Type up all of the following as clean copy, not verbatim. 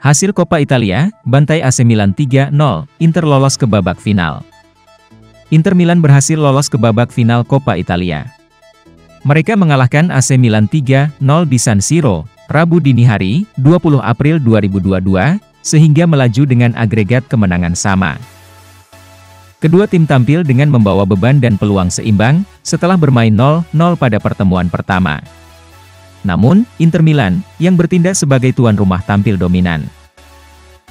Hasil Coppa Italia, bantai AC Milan 3-0, Inter lolos ke babak final. Inter Milan berhasil lolos ke babak final Coppa Italia. Mereka mengalahkan AC Milan 3-0 di San Siro, Rabu dini hari, 20 April 2022, sehingga melaju dengan agregat kemenangan sama. Kedua tim tampil dengan membawa beban dan peluang seimbang, setelah bermain 0-0 pada pertemuan pertama. Namun, Inter Milan, yang bertindak sebagai tuan rumah tampil dominan.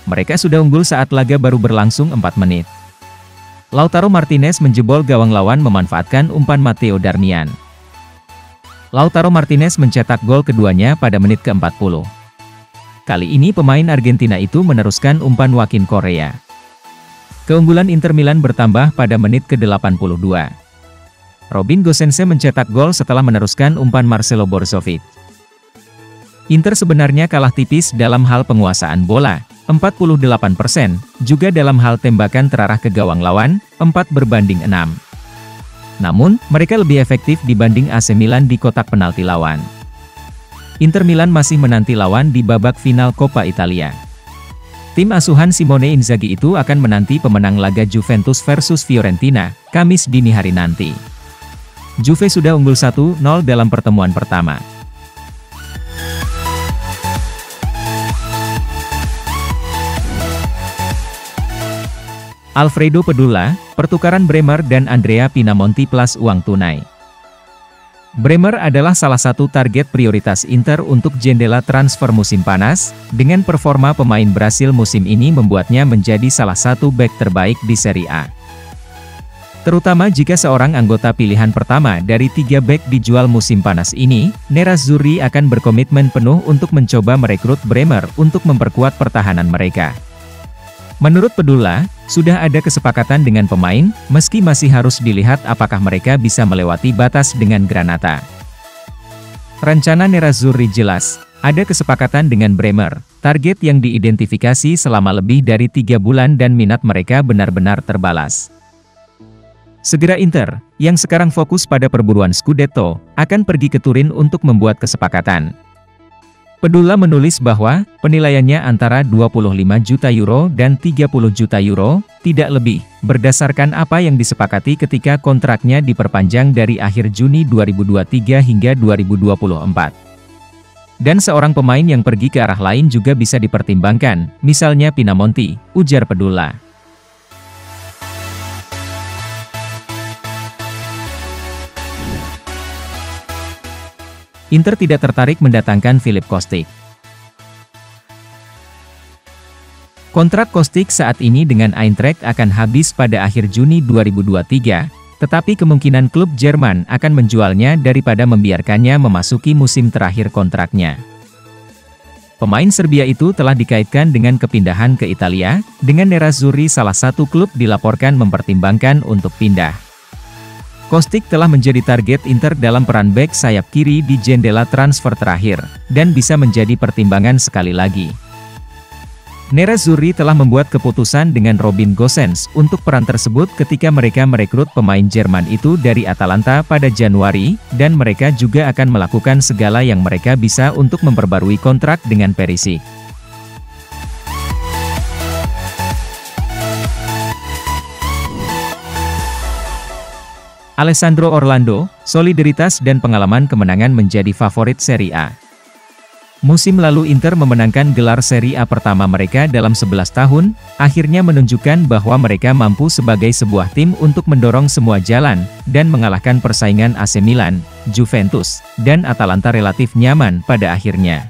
Mereka sudah unggul saat laga baru berlangsung 4 menit. Lautaro Martinez menjebol gawang lawan memanfaatkan umpan Matteo Darmian. Lautaro Martinez mencetak gol keduanya pada menit ke-40. Kali ini pemain Argentina itu meneruskan umpan Joaquin Correa. Keunggulan Inter Milan bertambah pada menit ke-82. Robin Gosens mencetak gol setelah meneruskan umpan Marcelo Brozovic. Inter sebenarnya kalah tipis dalam hal penguasaan bola, 48%, juga dalam hal tembakan terarah ke gawang lawan, 4-6. Namun, mereka lebih efektif dibanding AC Milan di kotak penalti lawan. Inter Milan masih menanti lawan di babak final Coppa Italia. Tim asuhan Simone Inzaghi itu akan menanti pemenang laga Juventus versus Fiorentina, Kamis dini hari nanti. Juve sudah unggul 1-0 dalam pertemuan pertama. Alfredo Pedula, pertukaran Bremer dan Andrea Pinamonti plus uang tunai. Bremer adalah salah satu target prioritas Inter untuk jendela transfer musim panas, dengan performa pemain Brasil musim ini membuatnya menjadi salah satu bek terbaik di Serie A. Terutama jika seorang anggota pilihan pertama dari 3 bek dijual musim panas ini, Nerazzurri akan berkomitmen penuh untuk mencoba merekrut Bremer untuk memperkuat pertahanan mereka. Menurut Pedula, sudah ada kesepakatan dengan pemain, meski masih harus dilihat apakah mereka bisa melewati batas dengan Granata. Rencana Nerazzurri jelas, ada kesepakatan dengan Bremer, target yang diidentifikasi selama lebih dari 3 bulan dan minat mereka benar-benar terbalas. Segera Inter, yang sekarang fokus pada perburuan Scudetto, akan pergi ke Turin untuk membuat kesepakatan. Pedula menulis bahwa, penilaiannya antara 25 juta euro dan 30 juta euro, tidak lebih, berdasarkan apa yang disepakati ketika kontraknya diperpanjang dari akhir Juni 2023 hingga 2024. Dan seorang pemain yang pergi ke arah lain juga bisa dipertimbangkan, misalnya Pinamonti, ujar Pedula. Inter tidak tertarik mendatangkan Filip Kostic. Kontrak Kostic saat ini dengan Eintracht akan habis pada akhir Juni 2023, tetapi kemungkinan klub Jerman akan menjualnya daripada membiarkannya memasuki musim terakhir kontraknya. Pemain Serbia itu telah dikaitkan dengan kepindahan ke Italia, dengan Nerazzurri salah satu klub dilaporkan mempertimbangkan untuk pindah. Kostic telah menjadi target Inter dalam peran bek sayap kiri di jendela transfer terakhir, dan bisa menjadi pertimbangan sekali lagi. Nerazzurri telah membuat keputusan dengan Robin Gosens untuk peran tersebut ketika mereka merekrut pemain Jerman itu dari Atalanta pada Januari, dan mereka juga akan melakukan segala yang mereka bisa untuk memperbarui kontrak dengan Perisic. Alessandro Orlando, solidaritas dan pengalaman kemenangan menjadi favorit Serie A. Musim lalu Inter memenangkan gelar Serie A pertama mereka dalam 11 tahun, akhirnya menunjukkan bahwa mereka mampu sebagai sebuah tim untuk mendorong semua jalan, dan mengalahkan persaingan AC Milan, Juventus, dan Atalanta relatif nyaman pada akhirnya.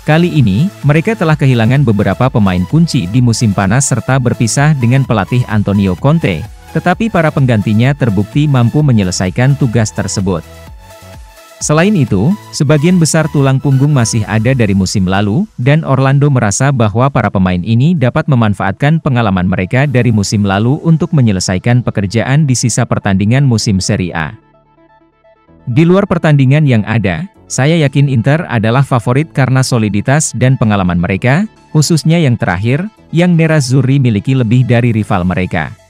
Kali ini, mereka telah kehilangan beberapa pemain kunci di musim panas serta berpisah dengan pelatih Antonio Conte, tetapi para penggantinya terbukti mampu menyelesaikan tugas tersebut. Selain itu, sebagian besar tulang punggung masih ada dari musim lalu, dan Orlando merasa bahwa para pemain ini dapat memanfaatkan pengalaman mereka dari musim lalu untuk menyelesaikan pekerjaan di sisa pertandingan musim Serie A. Di luar pertandingan yang ada, saya yakin Inter adalah favorit karena soliditas dan pengalaman mereka, khususnya yang terakhir, yang Nerazzurri miliki lebih dari rival mereka.